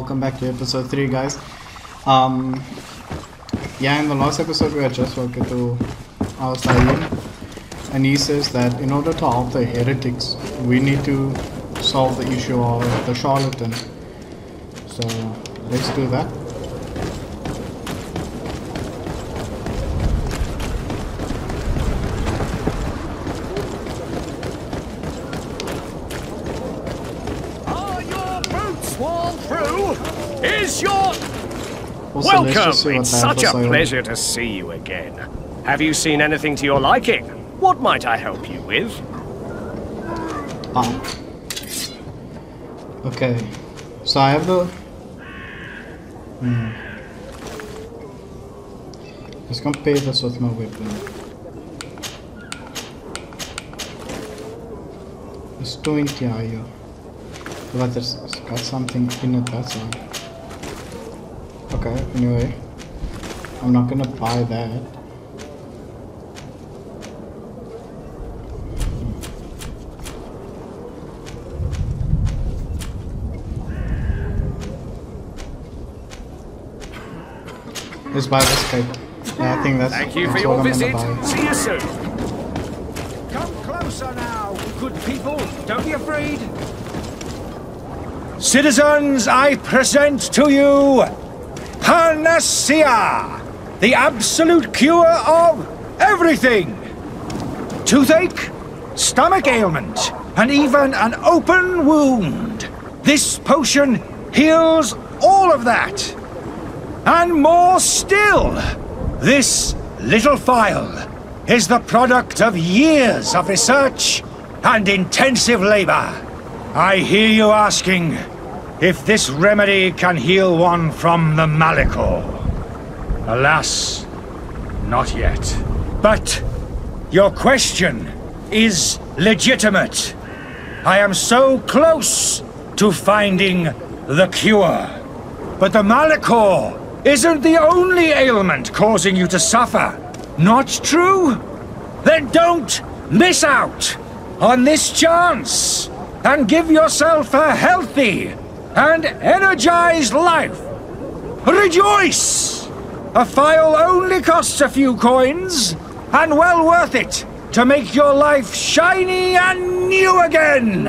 welcome back to episode 3, guys. Yeah, in the last episode we had just spoken to our stallion, and he says that in order to help the heretics, we need to solve the issue of the charlatan. So let's do that. Is your... Welcome! It's such a pleasure to see you again. Have you seen anything to your liking? What might I help you with? Okay. So I have the... Let's compare this with my weapon. It's 20 IO. But it's got something in it, that's why. Okay, anyway. I'm not gonna buy that. Let's buy this kite. Yeah, I think that's... Thank you for your visit. See you soon. Come closer now, good people. Don't be afraid. Citizens, I present to you Panacea, the absolute cure of everything. Toothache, stomach ailment, and even an open wound. This potion heals all of that. And more still, this little phial is the product of years of research and intensive labor. I hear you asking if this remedy can heal one from the Malachor. Alas, not yet. But your question is legitimate. I am so close to finding the cure. But the Malachor isn't the only ailment causing you to suffer. Not true? Then don't miss out on this chance and give yourself a healthy and energized life. Rejoice! A phial only costs a few coins, and well worth it to make your life shiny and new again.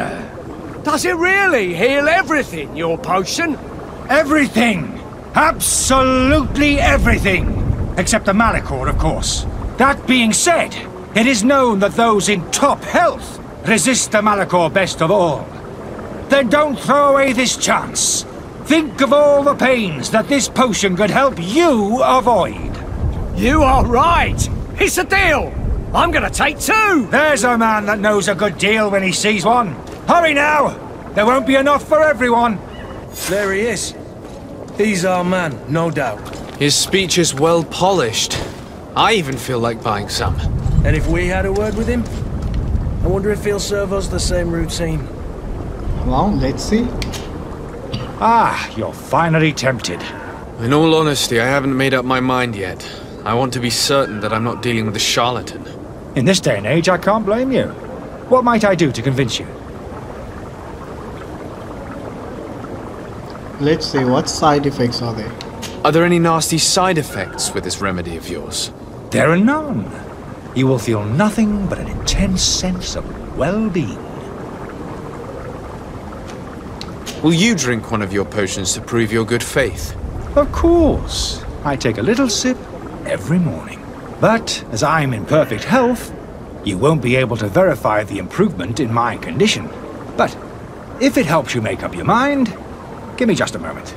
Does it really heal everything, your potion? Everything. Absolutely everything. Except the Malachor, of course. That being said, it is known that those in top health resist the Malachor best of all. Then don't throw away this chance. Think of all the pains that this potion could help you avoid. You are right. It's a deal. I'm gonna take 2. There's a man that knows a good deal when he sees one. Hurry now. There won't be enough for everyone. There he is. He's our man, no doubt. His speech is well polished. I even feel like buying some. And if we had a word with him, I wonder if he'll serve us the same routine. Well, let's see. Ah, you're finally tempted. In all honesty, I haven't made up my mind yet. I want to be certain that I'm not dealing with a charlatan. In this day and age, I can't blame you. What might I do to convince you? Let's see, what side effects are there? Are there any nasty side effects with this remedy of yours? There are none. You will feel nothing but an intense sense of well-being. Will you drink one of your potions to prove your good faith? Of course. I take a little sip every morning. But as I'm in perfect health, you won't be able to verify the improvement in my condition. But if it helps you make up your mind, give me just a moment.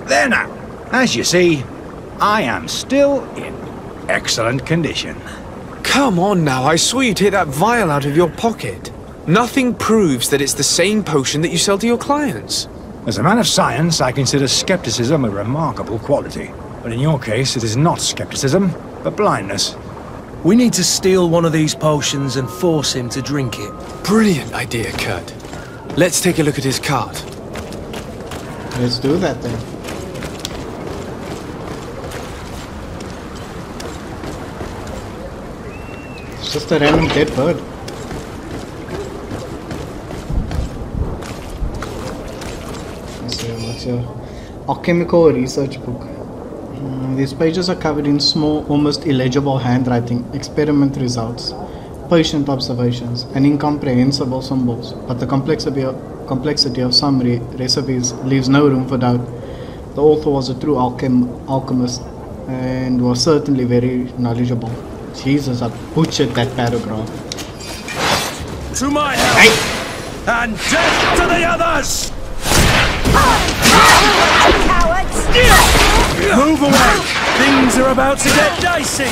There now. As you see, I am still in excellent condition. Come on now, I saw you take that vial out of your pocket. Nothing proves that it's the same potion that you sell to your clients. As a man of science, I consider skepticism a remarkable quality. But in your case, it is not skepticism, but blindness. We need to steal one of these potions and force him to drink it. Brilliant idea, Kurt. Let's take a look at his cart. Let's do that then. It's just a random dead bird. It's a alchemical research book. These pages are covered in small, almost illegible handwriting, experiment results, patient observations, and incomprehensible symbols. But the complexity of some recipes leaves no room for doubt. The author was a true alchemist and was certainly very knowledgeable. Jesus, I butchered that paragraph. To my help! And death to the others! Cowards! Move away! Things are about to get dicey!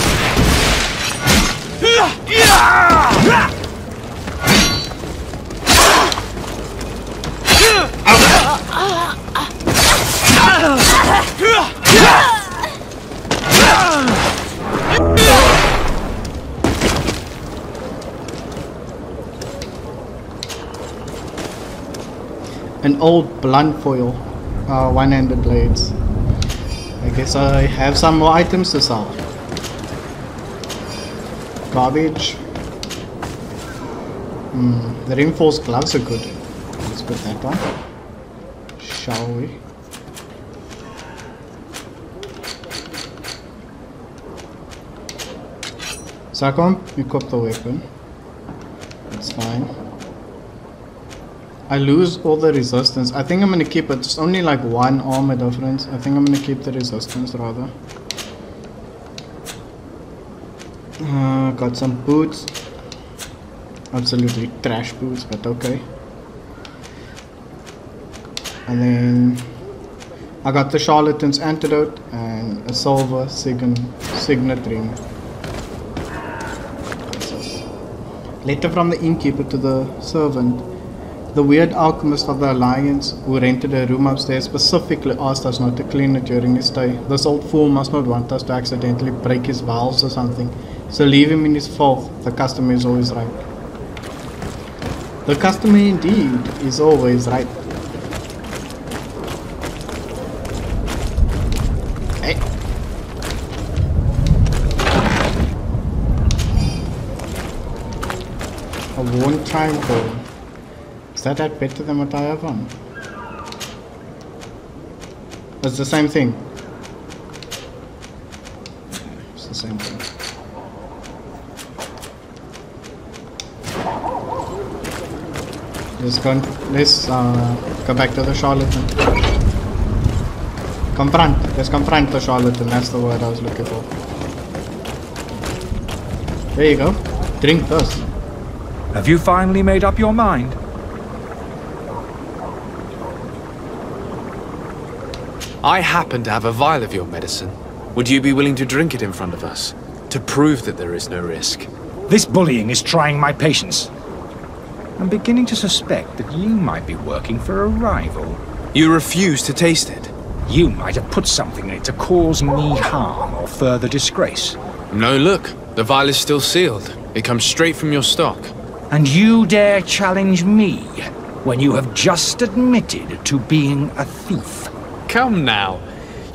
An old blunt foil, one-handed blades. I guess I have some more items to sell. Garbage. The reinforced gloves are good. Let's put that on. Shall we? So I can't equip the weapon. That's fine. I lose all the resistance. I think I'm gonna keep it. It's only like one armor difference. I think I'm gonna keep the resistance rather. Got some boots. Absolutely trash boots, but okay. And then I got the charlatan's antidote and a silver signet ring. Letter from the innkeeper to the servant. The weird alchemist of the Alliance, who rented a room upstairs, specifically asked us not to clean it during his stay. This old fool must not want us to accidentally break his valves or something, so leave him in his filth. The customer is always right. The customer indeed is always right. Hey. A worn triangle. Is that better than what I have on? It's the same thing. It's the same thing. Let's go back to the charlatan. Confront. Let's confront the charlatan. That's the word I was looking for. There you go. Drink this. Have you finally made up your mind? I happen to have a vial of your medicine. Would you be willing to drink it in front of us? To prove that there is no risk? This bullying is trying my patience. I'm beginning to suspect that you might be working for a rival. You refuse to taste it? You might have put something in it to cause me harm or further disgrace. No, look. The vial is still sealed. It comes straight from your stock. And you dare challenge me when you have just admitted to being a thief? Come now.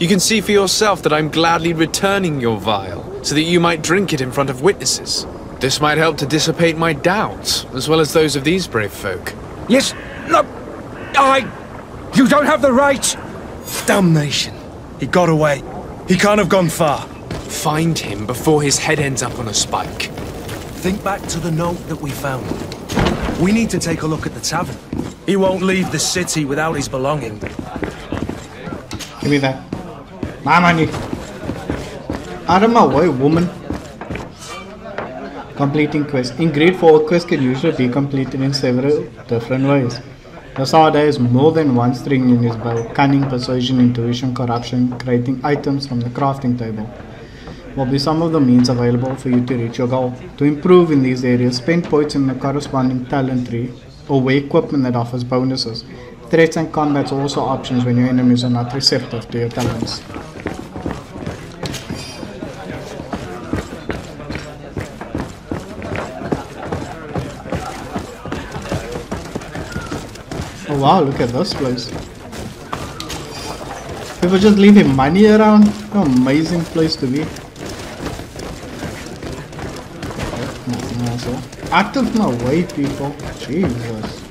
You can see for yourself that I'm gladly returning your vial, so that you might drink it in front of witnesses. This might help to dissipate my doubts, as well as those of these brave folk. Yes, no, you don't have the right! Damnation. He got away. He can't have gone far. Find him before his head ends up on a spike. Think back to the note that we found. We need to take a look at the tavern. He won't leave the city without his belongings. Give me that. My money. Out of my way, woman. Completing quest. In Greedfall, a quest can usually be completed in several different ways. The Sada has more than one string in his bow. Cunning, persuasion, intuition, corruption, creating items from the crafting table will be some of the means available for you to reach your goal. To improve in these areas, spend points in the corresponding talent tree or wear equipment that offers bonuses. Threats and combats are also options when your enemies are not receptive to your talents. Oh wow, look at this place. People just leaving money around. What an amazing place to be. Nothing else here. Out of my way, people. Jesus.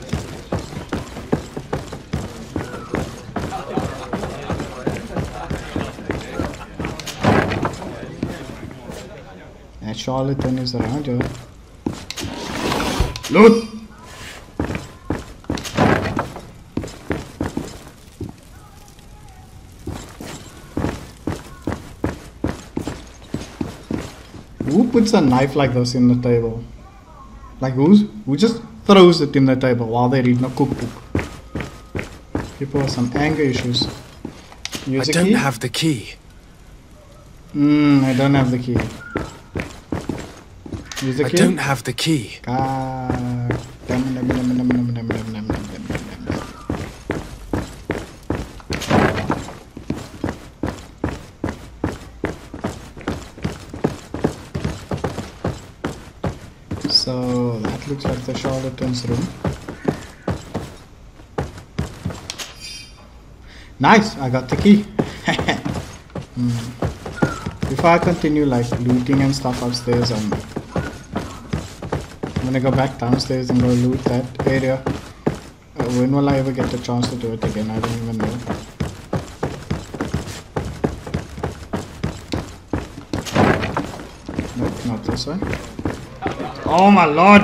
That charlatan is around here. Loot! Who puts a knife like this in the table? Like who just throws it in the table while they're eating a cookbook? People have some anger issues. Use I don't have the key. I don't have the key. Use the key? I don't have the key. So that looks like the charlatan's room. Nice, I got the key. Before I continue like looting and stuff upstairs, I'm gonna go back downstairs and go loot that area. When will I ever get the chance to do it again? I don't even know. Nope, not this one. Oh my lord!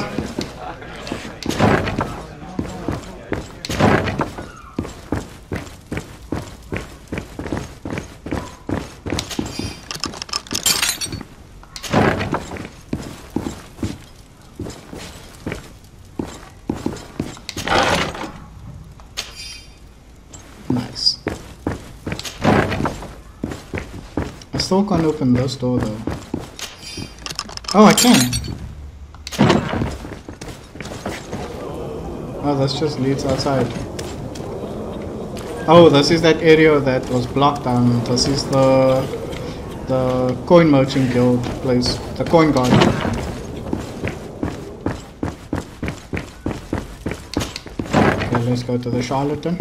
Nice. I still can't open this door though. Oh, I can! Oh, this just leads outside. Oh, this is that area that was blocked down. This is the coin merchant guild place, the coin guard. Okay, let's go to the charlatan.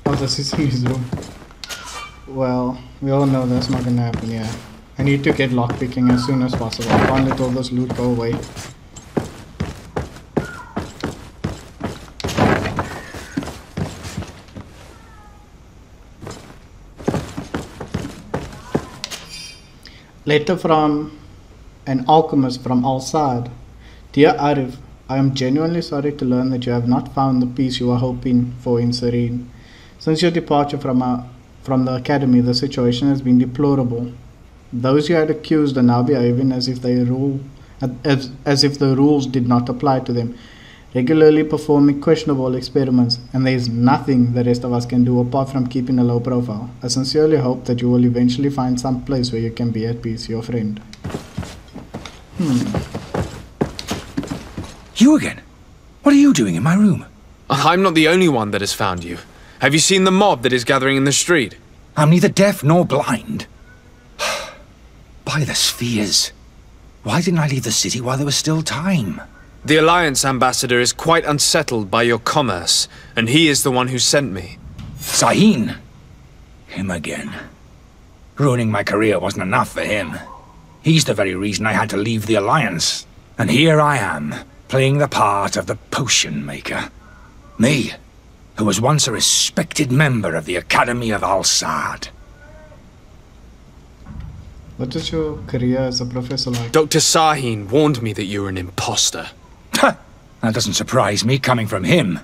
Oh, this is in his room. Well, we all know that's not gonna happen, yeah. I need to get lockpicking as soon as possible. I can't let all this loot go away. Letter from an alchemist from Al-Sad. Dear Arif, I am genuinely sorry to learn that you have not found the peace you were hoping for in Serene. Since your departure from the academy, the situation has been deplorable. Those you had accused are now behaving as if the rules did not apply to them, regularly performing questionable experiments, and there is nothing the rest of us can do apart from keeping a low profile. I sincerely hope that you will eventually find some place where you can be at peace, your friend. You again? What are you doing in my room? I'm not the only one that has found you. Have you seen the mob that is gathering in the street? I'm neither deaf nor blind. By the spheres. Why didn't I leave the city while there was still time? The Alliance ambassador is quite unsettled by your commerce, and he is the one who sent me. Sahin. Him again. Ruining my career wasn't enough for him. He's the very reason I had to leave the Alliance. And here I am, playing the part of the potion maker. Me, who was once a respected member of the Academy of Al-Sad. What is your career as a professor like? Dr. Sahin warned me that you were an imposter. That doesn't surprise me, coming from him.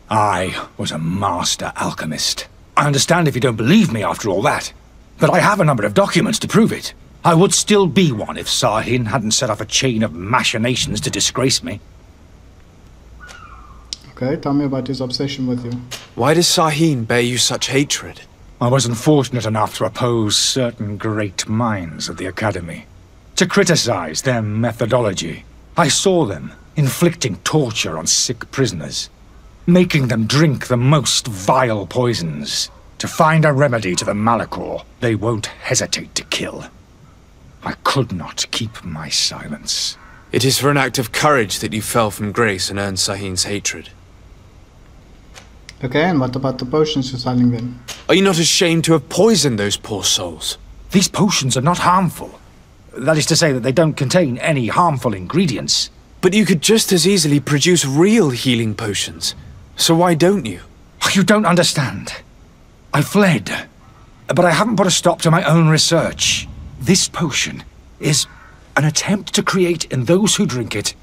I was a master alchemist. I understand if you don't believe me after all that, but I have a number of documents to prove it. I would still be one if Sahin hadn't set off a chain of machinations to disgrace me. Okay, tell me about his obsession with you. Why does Sahin bear you such hatred? I wasn't fortunate enough to oppose certain great minds of the Academy. To criticize their methodology. I saw them inflicting torture on sick prisoners. Making them drink the most vile poisons. To find a remedy to the malachor they won't hesitate to kill. I could not keep my silence. It is for an act of courage that you fell from grace and earned Sahin's hatred. Okay, and what about the potions you're selling then? Are you not ashamed to have poisoned those poor souls? These potions are not harmful. That is to say that they don't contain any harmful ingredients. But you could just as easily produce real healing potions. So why don't you? You don't understand. I fled, but I haven't put a stop to my own research. This potion is an attempt to create in those who drink it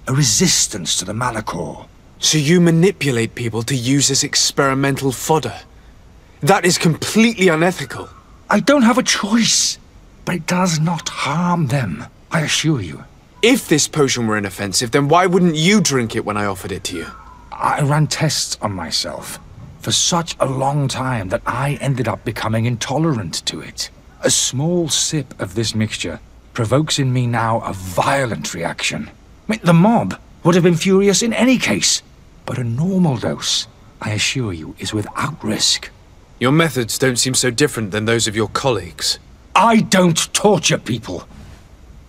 a resistance to the Malachor. So you manipulate people to use as experimental fodder? That is completely unethical. I don't have a choice, but it does not harm them, I assure you. If this potion were inoffensive, then why wouldn't you drink it when I offered it to you? I ran tests on myself for such a long time that I ended up becoming intolerant to it. A small sip of this mixture provokes in me now a violent reaction. I mean, the mob would have been furious in any case, but a normal dose, I assure you, is without risk. Your methods don't seem so different than those of your colleagues. I don't torture people.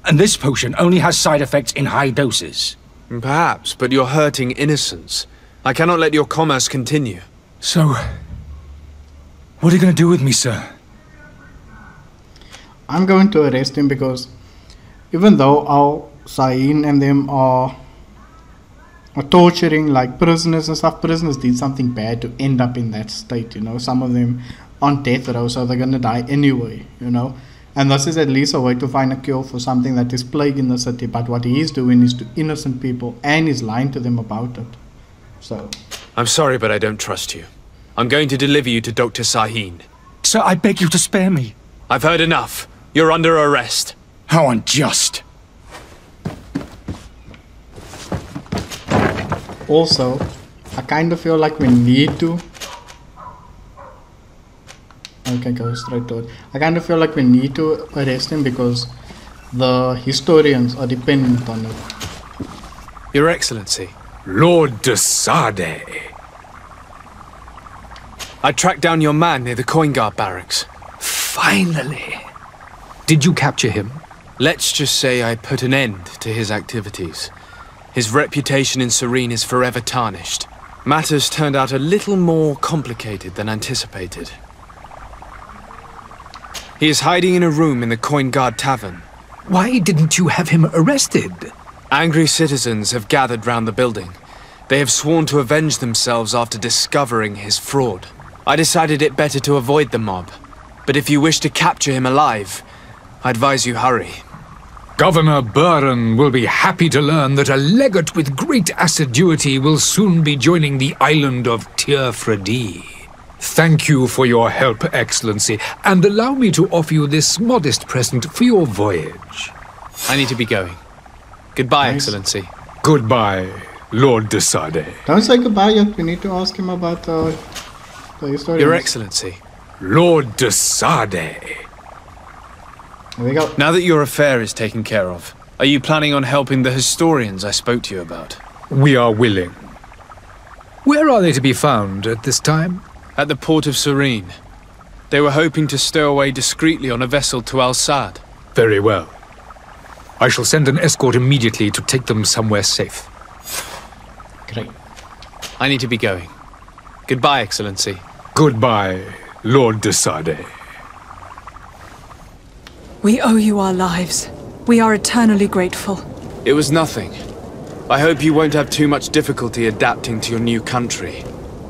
And this potion only has side effects in high doses. Perhaps, but you're hurting innocents. I cannot let your commerce continue. So, what are you going to do with me, sir? I'm going to arrest him because even though our Sahin and them are torturing like prisoners and stuff, prisoners did something bad to end up in that state, you know. Some of them on death row, so they're going to die anyway, you know. And this is at least a way to find a cure for something that is plaguing the city. But what he is doing is to innocent people, and he's lying to them about it. So I'm sorry, but I don't trust you. I'm going to deliver you to Dr. Sahin. Sir, I beg you to spare me. I've heard enough. You're under arrest. How unjust. also, I kind of feel like we need to. Okay, go straight to it. I kind of feel like we need to arrest him because the historians are dependent on it. Your Excellency. Lord de Sade. I tracked down your man near the Coin Guard barracks. Finally. Did you capture him? Let's just say I put an end to his activities. His reputation in Serene is forever tarnished. Matters turned out a little more complicated than anticipated. He is hiding in a room in the Coin Guard Tavern. Why didn't you have him arrested? Angry citizens have gathered round the building. They have sworn to avenge themselves after discovering his fraud. I decided it better to avoid the mob. But if you wish to capture him alive, I advise you hurry. Governor Buren will be happy to learn that a legate with great assiduity will soon be joining the island of Tirfredi. Thank you for your help, Excellency, and allow me to offer you this modest present for your voyage. I need to be going. Goodbye, Nice. Excellency. Goodbye, Lord de Sade. Don't say goodbye yet. We need to ask him about the historians. Your Excellency. Lord de Sade. Here we go. Now that your affair is taken care of, are you planning on helping the historians I spoke to you about? We are willing. Where are they to be found at this time? At the port of Serene. They were hoping to stow away discreetly on a vessel to Al-Sad. Very well. I shall send an escort immediately to take them somewhere safe. Great. I need to be going. Goodbye, Excellency. Goodbye, Lord de Sade. We owe you our lives. We are eternally grateful. It was nothing. I hope you won't have too much difficulty adapting to your new country.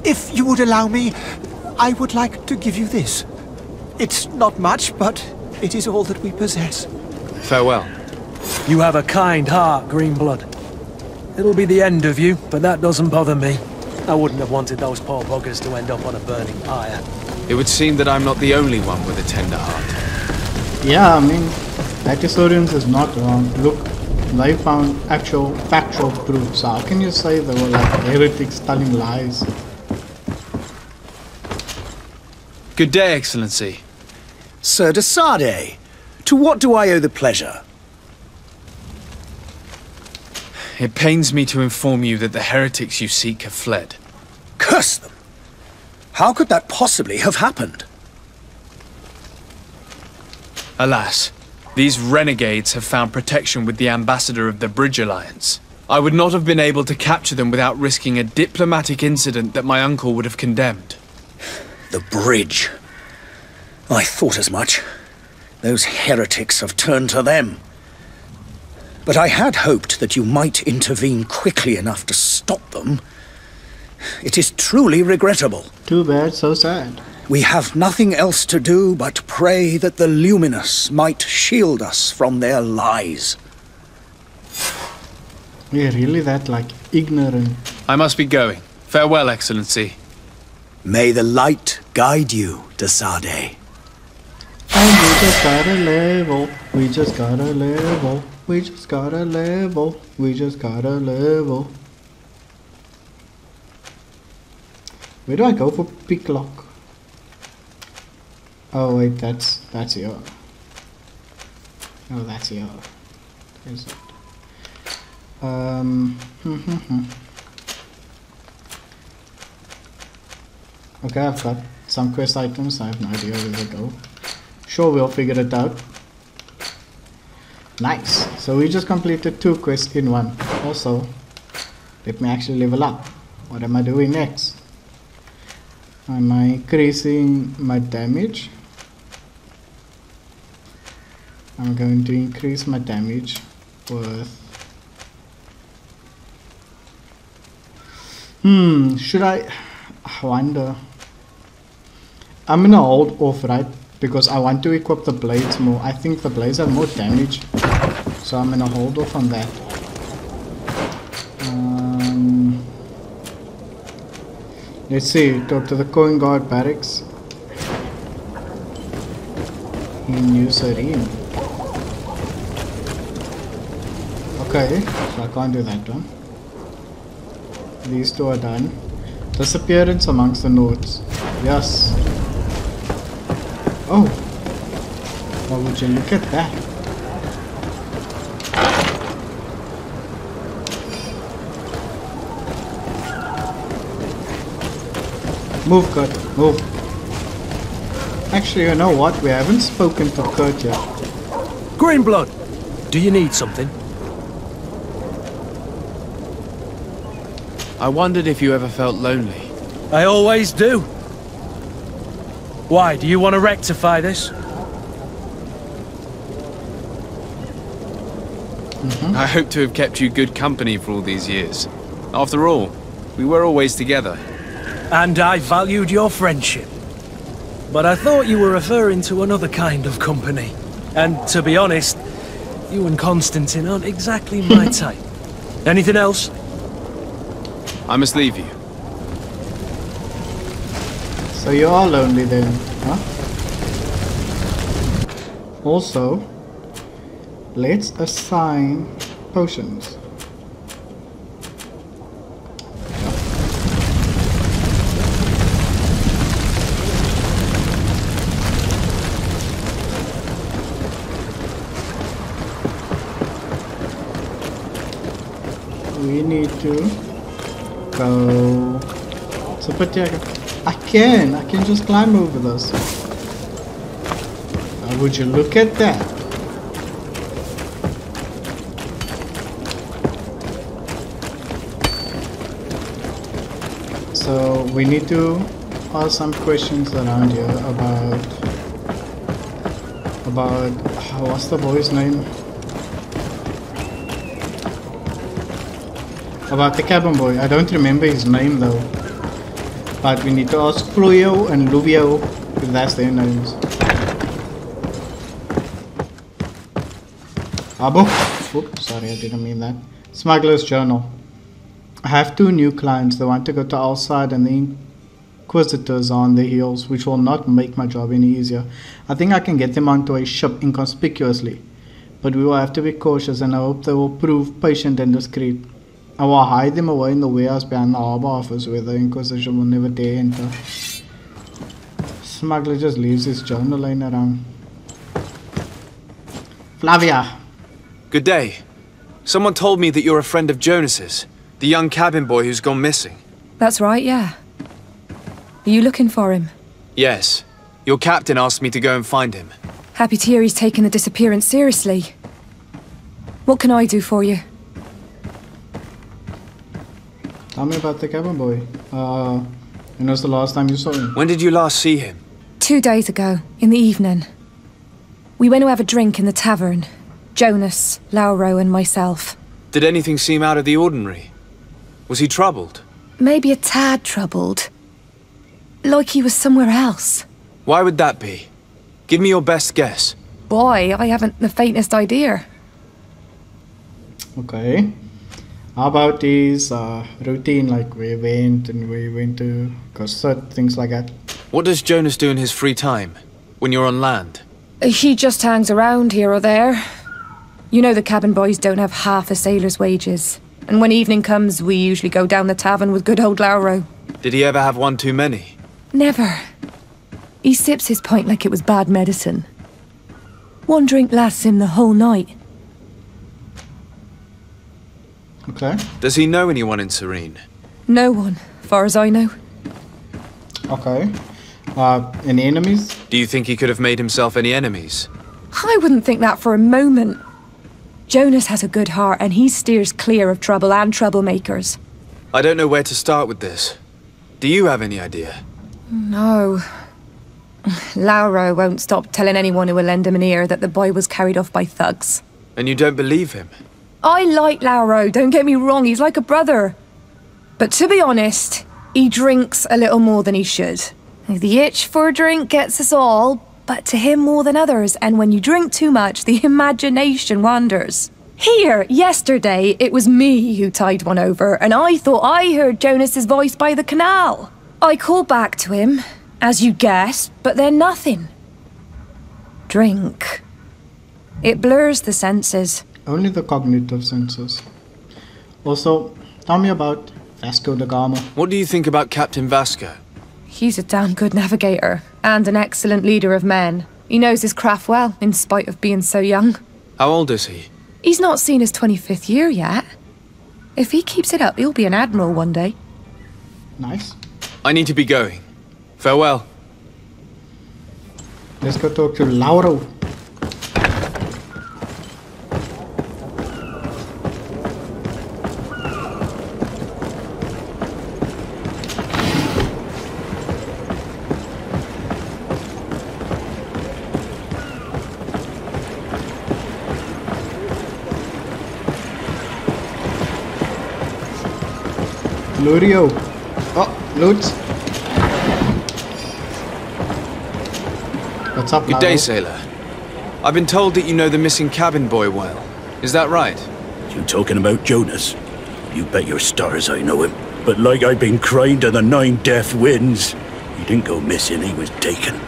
If you would allow me, I would like to give you this. It's not much, but it is all that we possess. Farewell. You have a kind heart, Greenblood. It'll be the end of you, but that doesn't bother me. I wouldn't have wanted those poor buggers to end up on a burning pyre. It would seem that I'm not the only one with a tender heart. Yeah, I mean, that historians is not wrong. Look, they found actual factual proof. So how can you say they were like heretics telling lies? Good day, Excellency. Sir de Sade, to what do I owe the pleasure? It pains me to inform you that the heretics you seek have fled. Curse them! How could that possibly have happened? Alas, these renegades have found protection with the ambassador of the Bridge Alliance. I would not have been able to capture them without risking a diplomatic incident that my uncle would have condemned. The bridge. I thought as much. Those heretics have turned to them. but I had hoped that you might intervene quickly enough to stop them. It is truly regrettable. Too bad, so sad. We have nothing else to do but pray that the Luminous might shield us from their lies. We're really that, like, ignorant. I must be going. Farewell, Excellency. May the light guide you, Desade. And we just gotta level. We just gotta level. We just gotta level. We just gotta level. Where do I go for picklock? Oh wait, that's here. Oh, that's here. There's it. Okay, I've got some quest items. I have no idea where they go. Sure, we'll figure it out. Nice. So we just completed 2 quests in one. Also, let me actually level up. What am I doing next? Am I increasing my damage? I'm going to increase my damage with... should I wonder? I'm gonna hold off, right? Because I want to equip the blades more. I think the blades have more damage. So I'm gonna hold off on that. Let's see, talk to the Coin Guard barracks in New Serene. Okay, so I can't do that one. These 2 are done. Disappearance amongst the nodes. Yes. Oh. Well, would you look at that? Move, Kurt. Move. Actually, you know what? We haven't spoken to Kurt yet. Greenblood, do you need something? I wondered if you ever felt lonely. I always do. Why, do you want to rectify this? I hope to have kept you good company for all these years. After all, we were always together. And I valued your friendship. But I thought you were referring to another kind of company. And to be honest, you and Constantine aren't exactly my type. Anything else? I must leave you. So you are lonely then, huh? Also, let's assign potions. We need to go. So, but yeah, I can just climb over this. Would you look at that? So we need to ask some questions around here about what's the boy's name? About the cabin boy. I don't remember his name though. But we need to ask Floyo and Luvio if that's their names. Abo. Oops, sorry, I didn't mean that. Smuggler's Journal. I have 2 new clients. They want to go to outside and the Inquisitors are on their heels, which will not make my job any easier. I think I can get them onto a ship inconspicuously. But we will have to be cautious and I hope they will prove patient and discreet. I will hide them away in the warehouse behind the harbor office where the Inquisition will never dare enter. Smuggler just leaves his journal laying around. Flavia! Good day. Someone told me that you're a friend of Jonas's, the young cabin boy who's gone missing. That's right, yeah. Are you looking for him? Yes. Your captain asked me to go and find him. Happy to hear he's taken the disappearance seriously. What can I do for you? Tell me about the cabin boy. When was the last time you saw him? When did you last see him? 2 days ago, in the evening. We went to have a drink in the tavern. Jonas, Lauro and myself. Did anything seem out of the ordinary? Was he troubled? Maybe a tad troubled. Like he was somewhere else. Why would that be? Give me your best guess. Boy, I haven't the faintest idea. Okay. How about his routine, like we went to concert, things like that? What does Jonas do in his free time, when you're on land? He just hangs around here or there. You know the cabin boys don't have half a sailor's wages. And when evening comes, we usually go down the tavern with good old Lauro. Did he ever have one too many? Never. He sips his pint like it was bad medicine. One drink lasts him the whole night. Okay. Does he know anyone in Serene? No one, far as I know. Okay. Any enemies? Do you think he could have made himself any enemies? I wouldn't think that for a moment. Jonas has a good heart and he steers clear of trouble and troublemakers. I don't know where to start with this. Do you have any idea? No. Lauro won't stop telling anyone who will lend him an ear that the boy was carried off by thugs. And you don't believe him? I like Lauro, don't get me wrong, he's like a brother. But to be honest, he drinks a little more than he should. The itch for a drink gets us all, but to him more than others, and when you drink too much, the imagination wanders. Here, yesterday, it was me who tied one over, and I thought I heard Jonas's voice by the canal. I called back to him, as you guessed, but then nothing. Drink. It blurs the senses. Only the cognitive senses. Also, tell me about Vasco da Gama. What do you think about Captain Vasco? He's a damn good navigator, and an excellent leader of men. He knows his craft well, in spite of being so young. How old is he? He's not seen his 25th year yet. If he keeps it up, he'll be an admiral one day. Nice. I need to be going. Farewell. Let's go talk to Lauro. Lurio. Oh, loot. What's up, Good day, sailor. I've been told that you know the missing cabin boy well. Is that right? You talking about Jonas? You bet your stars I know him. But like I've been crying to the 9 death winds, he didn't go missing, he was taken.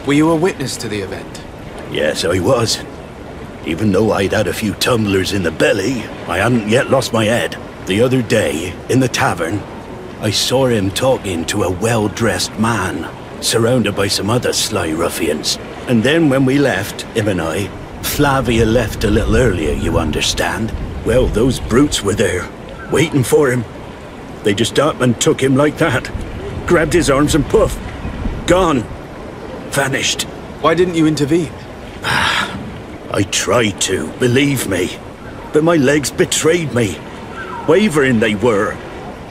Were you a witness to the event? Yes, I was. Even though I'd had a few tumblers in the belly, I hadn't yet lost my head. The other day, in the tavern, I saw him talking to a well-dressed man, surrounded by some other sly ruffians. And then when we left, him and I, Flavia left a little earlier, you understand. Well, those brutes were there, waiting for him. They just up and took him like that. Grabbed his arms and poof, gone. Vanished. Why didn't you intervene? I tried to, believe me. But my legs betrayed me. Wavering they were.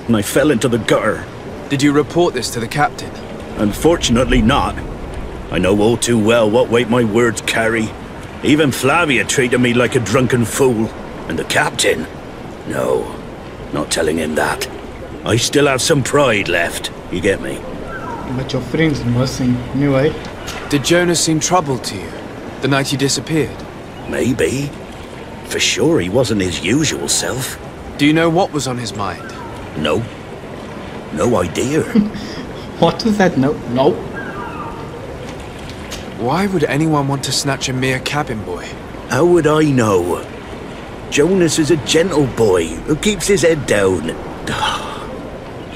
And I fell into the gutter. Did you report this to the captain? Unfortunately not. I know all too well what weight my words carry. Even Flavia treated me like a drunken fool. And the captain? No, not telling him that. I still have some pride left, you get me? But your friend's missing, anyway. Did Jonas seem troubled to you, the night he disappeared? Maybe. For sure he wasn't his usual self. Do you know what was on his mind? No. No idea. What does that know? No. Why would anyone want to snatch a mere cabin boy? How would I know? Jonas is a gentle boy who keeps his head down.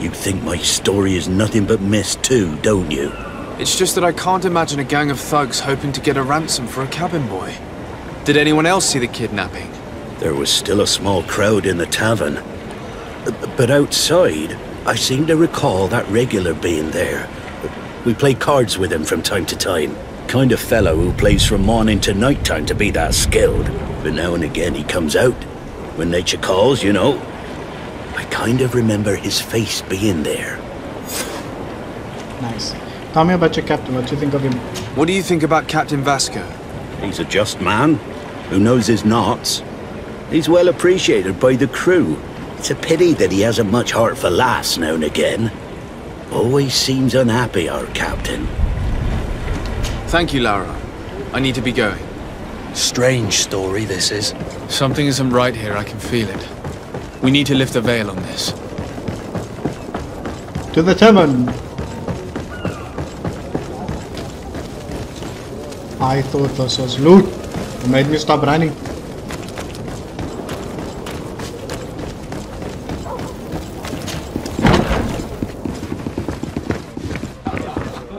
You think my story is nothing but mist too, don't you? It's just that I can't imagine a gang of thugs hoping to get a ransom for a cabin boy. Did anyone else see the kidnapping? There was still a small crowd in the tavern. But outside, I seem to recall that regular being there. We play cards with him from time to time. Kind of fellow who plays from morning to night time to be that skilled. But now and again he comes out. When nature calls, you know. I kind of remember his face being there. Nice. Tell me about your captain. What do you think of him? What do you think about Captain Vasco? He's a just man, who knows his knots. He's well appreciated by the crew. It's a pity that he hasn't much heart for laughs now and again. Always seems unhappy, our captain. Thank you, Laura. I need to be going. Strange story, this is. Something isn't right here, I can feel it. We need to lift the veil on this. To the tavern! I thought this was loot. It made me stop running.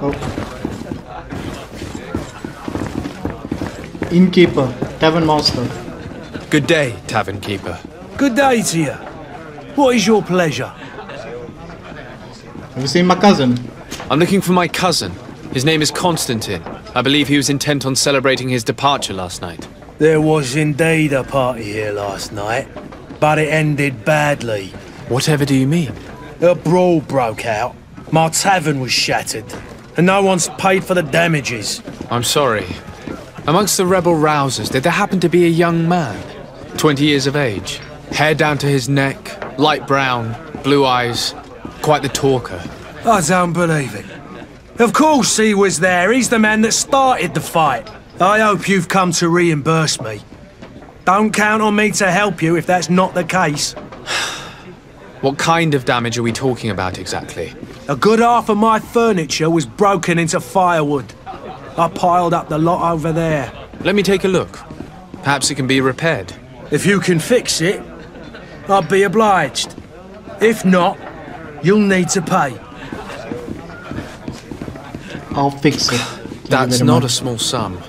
Oh. Innkeeper, tavern master. Good day, tavern keeper. Good day to you. What is your pleasure? Have you seen my cousin? I'm looking for my cousin. His name is Constantine. I believe he was intent on celebrating his departure last night. There was indeed a party here last night, but it ended badly. Whatever do you mean? A brawl broke out. My tavern was shattered, and no one's paid for the damages. I'm sorry. Amongst the rebel rousers, did there happen to be a young man? 20 years of age, hair down to his neck, light brown, blue eyes, quite the talker. I don't believe it. Of course he was there. He's the man that started the fight. I hope you've come to reimburse me. Don't count on me to help you if that's not the case. What kind of damage are we talking about exactly? A good half of my furniture was broken into firewood. I piled up the lot over there. Let me take a look. Perhaps it can be repaired. If you can fix it, I'll be obliged. If not, you'll need to pay. I'll fix it. That's not a small sum.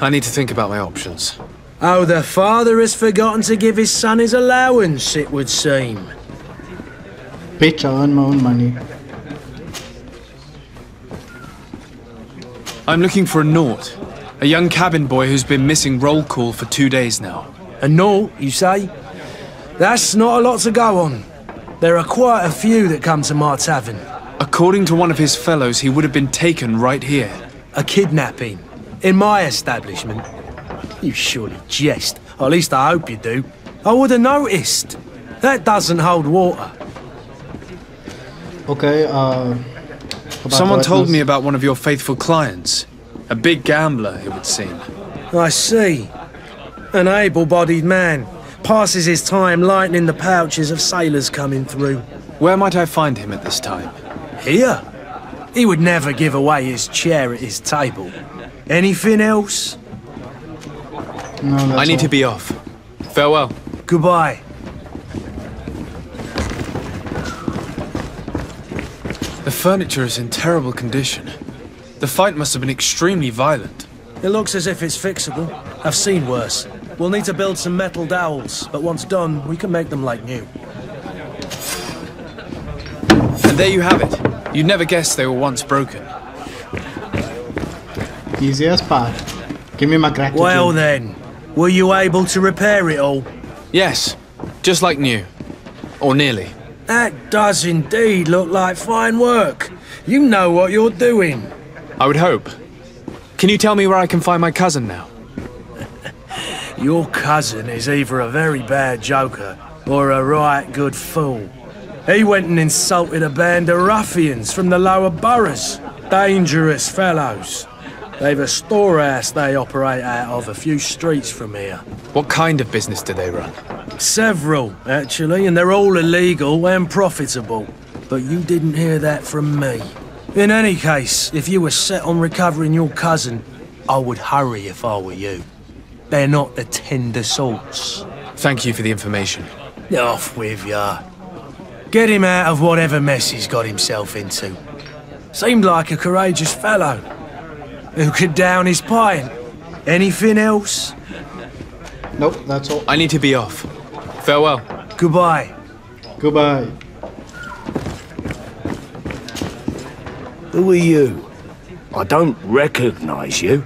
I need to think about my options. Oh, the father has forgotten to give his son his allowance, it would seem. Bitch, I earn my own money. I'm looking for a Naut, a young cabin boy who's been missing roll call for 2 days now. A Naut, you say? That's not a lot to go on. There are quite a few that come to my tavern. According to one of his fellows, he would have been taken right here. A kidnapping? In my establishment? You surely jest. Or at least I hope you do. I would have noticed. That doesn't hold water. Okay, Someone told me about one of your faithful clients. A big gambler, it would seem. I see. An able-bodied man. Passes his time lightening the pouches of sailors coming through. Where might I find him at this time? Here? He would never give away his chair at his table. Anything else? No, that's I need all. to be off. Farewell. Goodbye. The furniture is in terrible condition. The fight must have been extremely violent. It looks as if it's fixable. I've seen worse. We'll need to build some metal dowels, but once done, we can make them like new. And there you have it. You'd never guess they were once broken. Easiest part. Give me my gratitude. Well then, were you able to repair it all? Yes, just like new. Or nearly. That does indeed look like fine work. You know what you're doing. I would hope. Can you tell me where I can find my cousin now? Your cousin is either a very bad joker or a right good fool. He went and insulted a band of ruffians from the lower boroughs. Dangerous fellows. They've a storehouse they operate out of a few streets from here. What kind of business do they run? Several, actually, and they're all illegal and profitable. But you didn't hear that from me. In any case, if you were set on recovering your cousin, I would hurry if I were you. They're not the tender sorts. Thank you for the information. Off with ya. Get him out of whatever mess he's got himself into. Seemed like a courageous fellow. Who could down his pint? Anything else? Nope, that's all. I need to be off. Farewell. Goodbye. Goodbye. Who are you? I don't recognize you.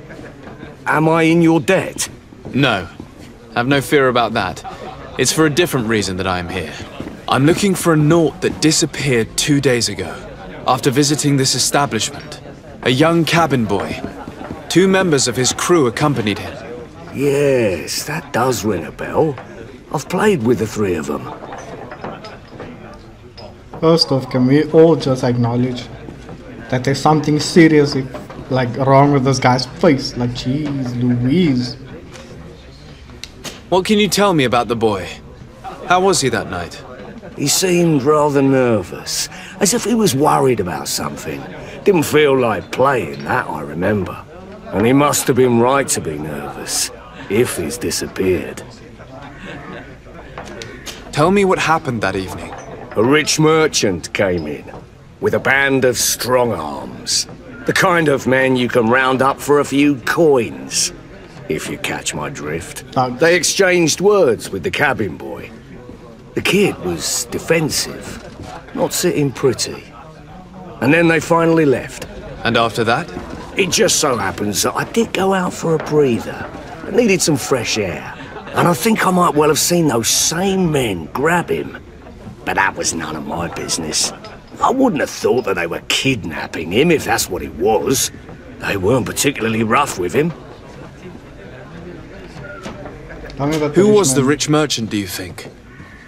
Am I in your debt? No. Have no fear about that. It's for a different reason that I am here. I'm looking for a Naut that disappeared 2 days ago, after visiting this establishment. A young cabin boy. 2 members of his crew accompanied him. Yes, that does ring a bell. I've played with the 3 of them. First off, can we all just acknowledge that there's something seriously wrong with this guy's face? Like, jeez Louise. What can you tell me about the boy? How was he that night? He seemed rather nervous, as if he was worried about something. Didn't feel like playing, that I remember. And he must have been right to be nervous, if he's disappeared. Tell me what happened that evening. A rich merchant came in, with a band of strong arms. The kind of men you can round up for a few coins, if you catch my drift. They exchanged words with the cabin boy. The kid was defensive, not sitting pretty. And then they finally left. And after that? It just so happens that I did go out for a breather. I needed some fresh air. And I think I might well have seen those same men grab him. But that was none of my business. I wouldn't have thought that they were kidnapping him, if that's what it was. They weren't particularly rough with him. Who was the rich merchant, do you think?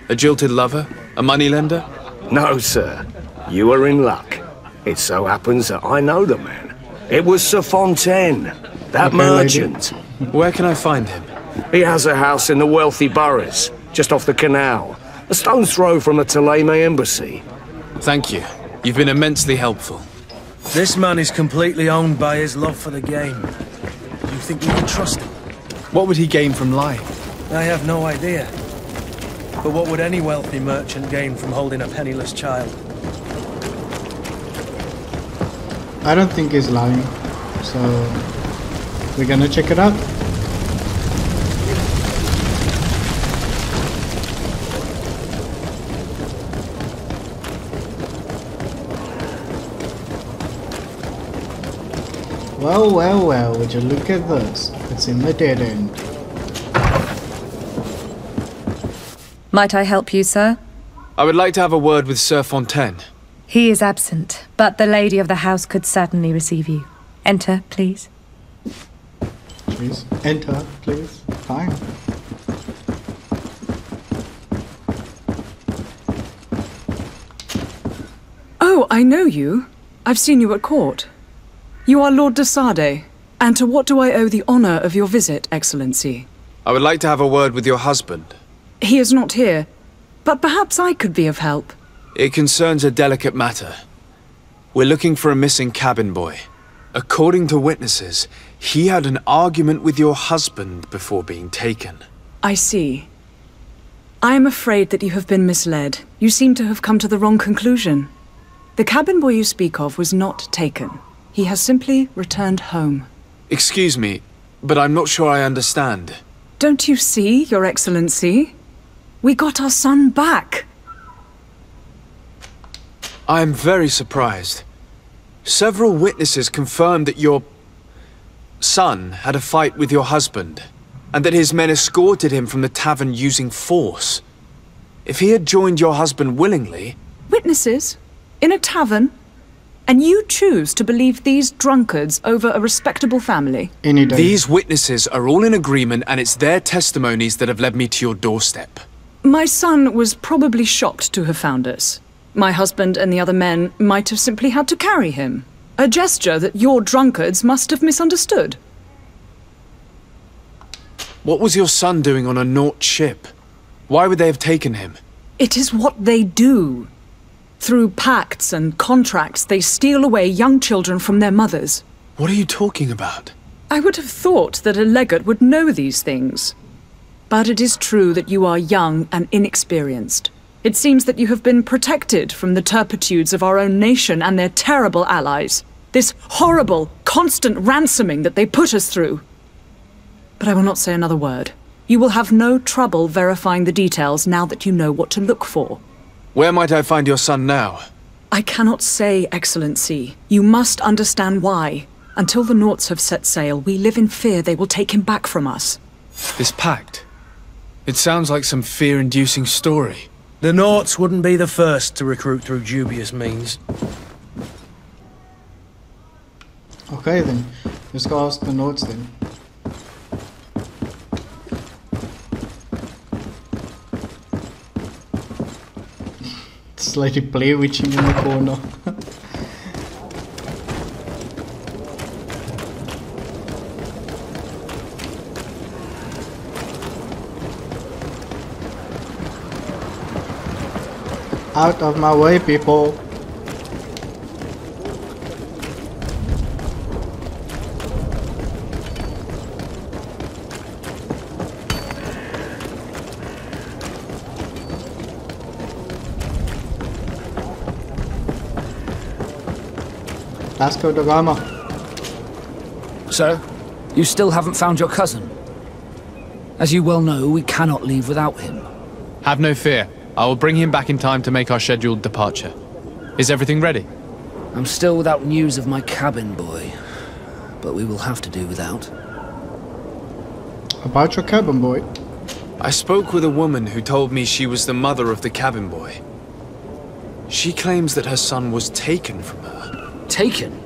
A jilted lover? A moneylender? No, sir. You are in luck. It so happens that I know the man. It was Sir Fontaine, that merchant. Where can I find him? He has a house in the wealthy boroughs, just off the canal. A stone's throw from the Theleme embassy. Thank you. You've been immensely helpful. This man is completely owned by his love for the game. Do you think we can trust him? What would he gain from lying? I have no idea. But what would any wealthy merchant gain from holding a penniless child? I don't think he's lying. So, we're gonna check it out. Well, well, well, would you look at this? It's in the dead end. Might I help you, sir? I would like to have a word with Sir Fontaine. He is absent, but the lady of the house could certainly receive you. Enter, please. Please, enter, please. Fine. Oh, I know you. I've seen you at court. You are Lord de Sade. And to what do I owe the honor of your visit, Excellency? I would like to have a word with your husband. He is not here, but perhaps I could be of help. It concerns a delicate matter. We're looking for a missing cabin boy. According to witnesses, he had an argument with your husband before being taken. I see. I am afraid that you have been misled. You seem to have come to the wrong conclusion. The cabin boy you speak of was not taken. He has simply returned home. Excuse me, but I'm not sure I understand. Don't you see, Your Excellency? We got our son back. I am very surprised. Several witnesses confirmed that your son had a fight with your husband, and that his men escorted him from the tavern using force. If he had joined your husband willingly... Witnesses? In a tavern? And you choose to believe these drunkards over a respectable family? Any day. These witnesses are all in agreement, and it's their testimonies that have led me to your doorstep. My son was probably shocked to have found us. My husband and the other men might have simply had to carry him. A gesture that your drunkards must have misunderstood. What was your son doing on a Naut ship? Why would they have taken him? It is what they do. Through pacts and contracts, they steal away young children from their mothers. What are you talking about? I would have thought that a legate would know these things. But it is true that you are young and inexperienced. It seems that you have been protected from the turpitudes of our own nation and their terrible allies. This horrible, constant ransoming that they put us through. But I will not say another word. You will have no trouble verifying the details now that you know what to look for. Where might I find your son now? I cannot say, Excellency. You must understand why. Until the Nauts have set sail, we live in fear they will take him back from us. This pact? It sounds like some fear-inducing story. The Nauts wouldn't be the first to recruit through dubious means. Okay then, let's go ask the notes then. It's like a play witching in the corner. Out of my way, people. Vasco da Gama. So, you still haven't found your cousin? As you well know, we cannot leave without him. Have no fear. I will bring him back in time to make our scheduled departure. Is everything ready? I'm still without news of my cabin boy, but we will have to do without. About your cabin boy? I spoke with a woman who told me she was the mother of the cabin boy. She claims that her son was taken from her. Taken?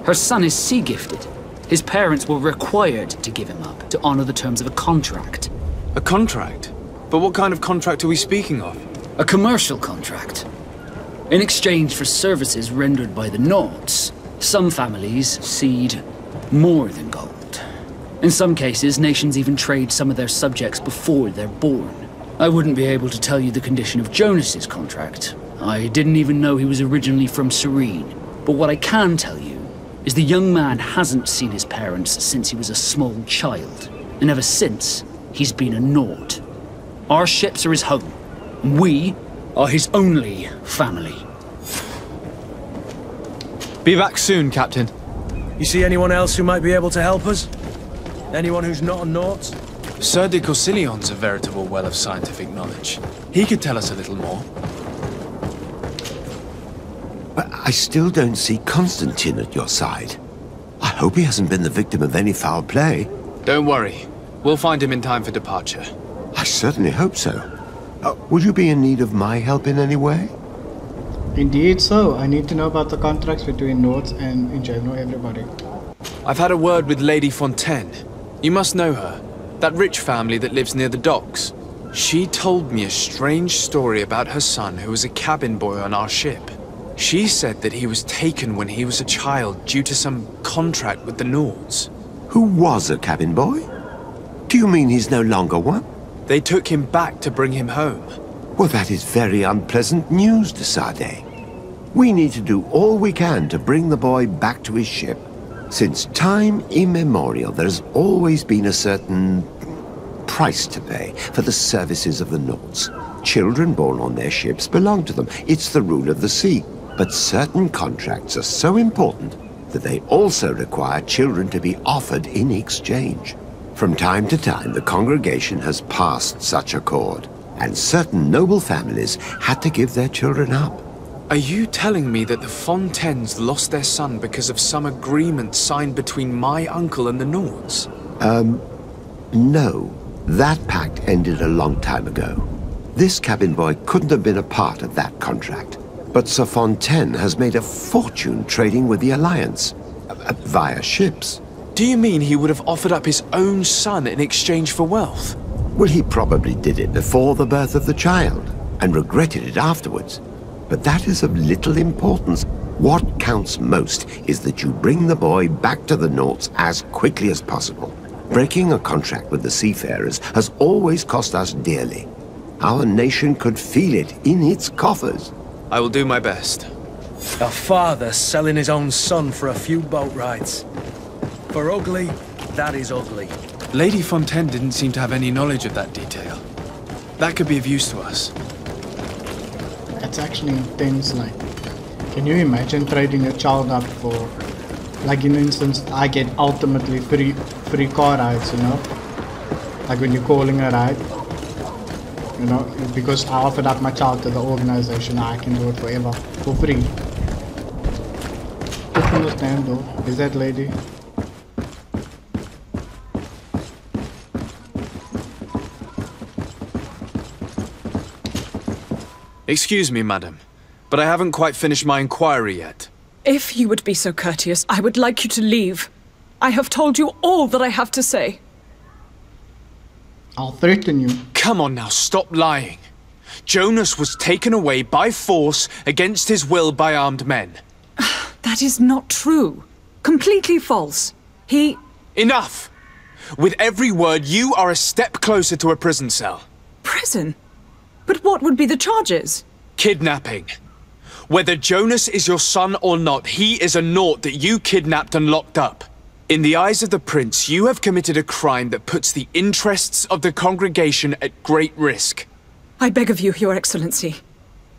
Her son is sea-gifted. His parents were required to give him up to honor the terms of a contract. A contract? But what kind of contract are we speaking of? A commercial contract. In exchange for services rendered by the Nords, some families cede more than gold. In some cases, nations even trade some of their subjects before they're born. I wouldn't be able to tell you the condition of Jonas's contract. I didn't even know he was originally from Serene. But what I can tell you is the young man hasn't seen his parents since he was a small child. And ever since, he's been a Nord. Our ships are his home. We are his only family. Be back soon, Captain. You see anyone else who might be able to help us? Anyone who's not a Nort? Sir de Corsillion's a veritable well of scientific knowledge. He could tell us a little more. But I still don't see Constantine at your side. I hope he hasn't been the victim of any foul play. Don't worry. We'll find him in time for departure. I certainly hope so. Would you be in need of my help in any way? Indeed so. I need to know about the contracts between Nords and, in general, everybody. I've had a word with Lady Fontaine. You must know her. That rich family that lives near the docks. She told me a strange story about her son who was a cabin boy on our ship. She said that he was taken when he was a child due to some contract with the Nords. Who was a cabin boy? Do you mean he's no longer one? They took him back to bring him home. Well, that is very unpleasant news, de Sade. We need to do all we can to bring the boy back to his ship. Since time immemorial, there has always been a certain price to pay for the services of the Nords. Children born on their ships belong to them. It's the rule of the sea. But certain contracts are so important that they also require children to be offered in exchange. From time to time, the congregation has passed such accord, and certain noble families had to give their children up. Are you telling me that the Fontaines lost their son because of some agreement signed between my uncle and the Nords? No. That pact ended a long time ago. This cabin boy couldn't have been a part of that contract. But Sir Fontaine has made a fortune trading with the Alliance, via ships. Do you mean he would have offered up his own son in exchange for wealth? Well, he probably did it before the birth of the child, and regretted it afterwards. But that is of little importance. What counts most is that you bring the boy back to the Nords as quickly as possible. Breaking a contract with the seafarers has always cost us dearly. Our nation could feel it in its coffers. I will do my best. A father selling his own son for a few boat rides. For ugly, that is ugly. Lady Fontaine didn't seem to have any knowledge of that detail. That could be of use to us. That's actually intense, like, can you imagine trading a child up for, like in instance, I get ultimately free car rides, you know? Like when you're calling a ride, you know, because I offered up my child to the organization, I can do it forever, for free. Don't understand though, is that lady? Excuse me, madam, but I haven't quite finished my inquiry yet. If you would be so courteous, I would like you to leave. I have told you all that I have to say. I'll threaten you. Come on now, stop lying. Jonas was taken away by force against his will by armed men. That is not true. Completely false. He... Enough! With every word, you are a step closer to a prison cell. Prison? But what would be the charges? Kidnapping. Whether Jonas is your son or not, he is a naught that you kidnapped and locked up. In the eyes of the prince, you have committed a crime that puts the interests of the congregation at great risk. I beg of you, Your Excellency.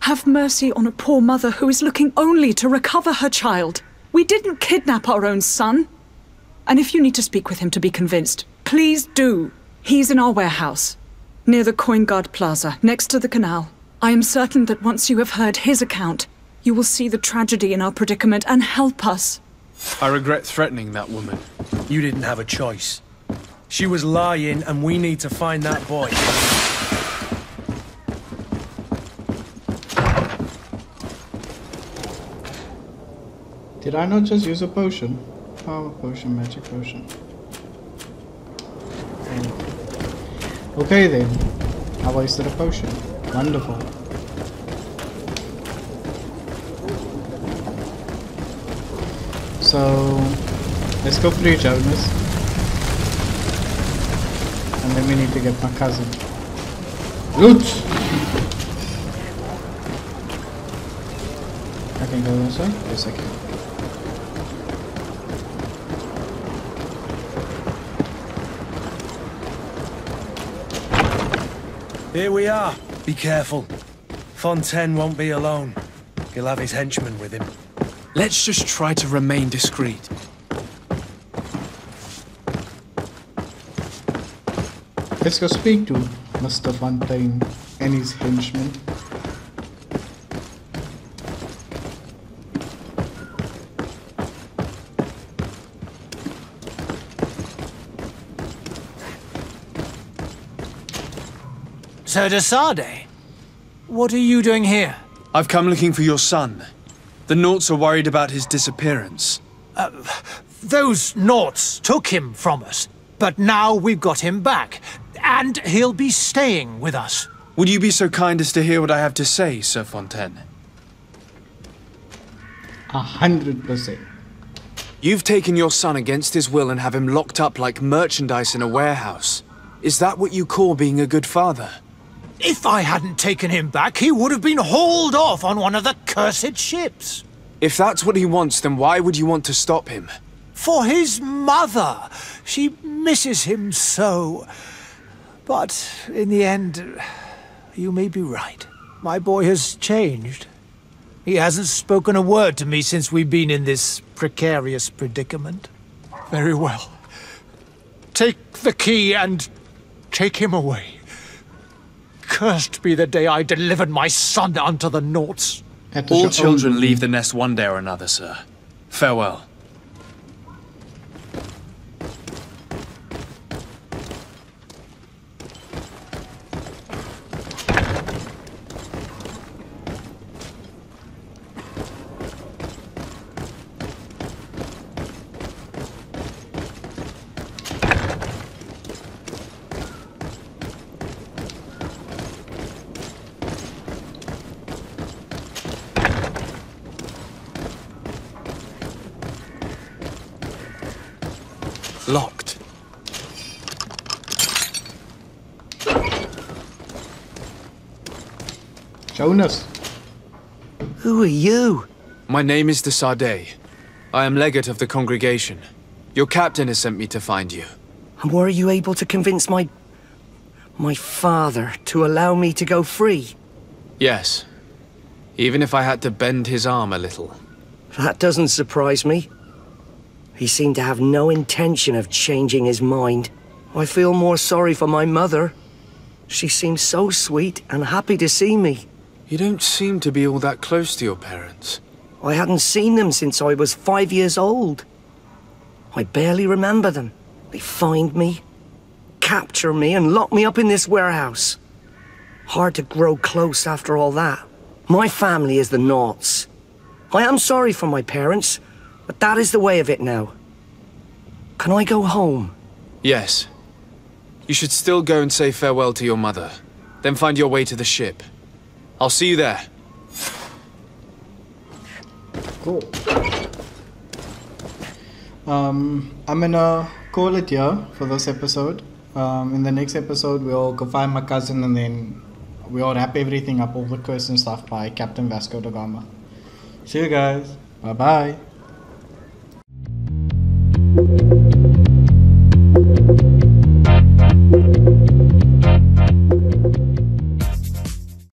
Have mercy on a poor mother who is looking only to recover her child. We didn't kidnap our own son. And if you need to speak with him to be convinced, please do. He's in our warehouse, near the Coin Guard Plaza, next to the canal. I am certain that once you have heard his account, you will see the tragedy in our predicament and help us. I regret threatening that woman. You didn't have a choice. She was lying, and we need to find that boy. Did I not just use a potion? Power potion, magic potion. Okay then. I wasted a potion. Wonderful. So let's go free Jonas. And then we need to get my cousin. Loot! I can go this way? Yes, I can. Here we are. Be careful. Fontaine won't be alone. He'll have his henchmen with him. Let's just try to remain discreet. Let's go speak to Mr. Fontaine and his henchmen. Sir de Sade, what are you doing here? I've come looking for your son. The Naughts are worried about his disappearance. Those Naughts took him from us, but now we've got him back, and he'll be staying with us. Would you be so kind as to hear what I have to say, Sir Fontaine? 100%. You've taken your son against his will and have him locked up like merchandise in a warehouse. Is that what you call being a good father? If I hadn't taken him back, he would have been hauled off on one of the cursed ships. If that's what he wants, then why would you want to stop him? For his mother. She misses him so. But in the end, you may be right. My boy has changed. He hasn't spoken a word to me since we've been in this precarious predicament. Very well. Take the key and take him away. Cursed be the day I delivered my son unto the Naughts. All children leave the nest one day or another, sir. Farewell. Locked. Jonas. Who are you? My name is de Sade. I am legate of the congregation. Your captain has sent me to find you. And were you able to convince my father to allow me to go free? Yes. Even if I had to bend his arm a little. That doesn't surprise me. He seemed to have no intention of changing his mind. I feel more sorry for my mother. She seemed so sweet and happy to see me. You don't seem to be all that close to your parents. I hadn't seen them since I was 5 years old. I barely remember them. They find me, capture me, and lock me up in this warehouse. Hard to grow close after all that. My family is the Naughts. I am sorry for my parents, but that is the way of it now. Can I go home? Yes. You should still go and say farewell to your mother. Then find your way to the ship. I'll see you there. Cool. I'm gonna call it here for this episode. In the next episode, we'll go find my cousin and then we'll wrap everything up, all the quests and stuff by Captain Vasco da Gama. See you guys. Bye bye.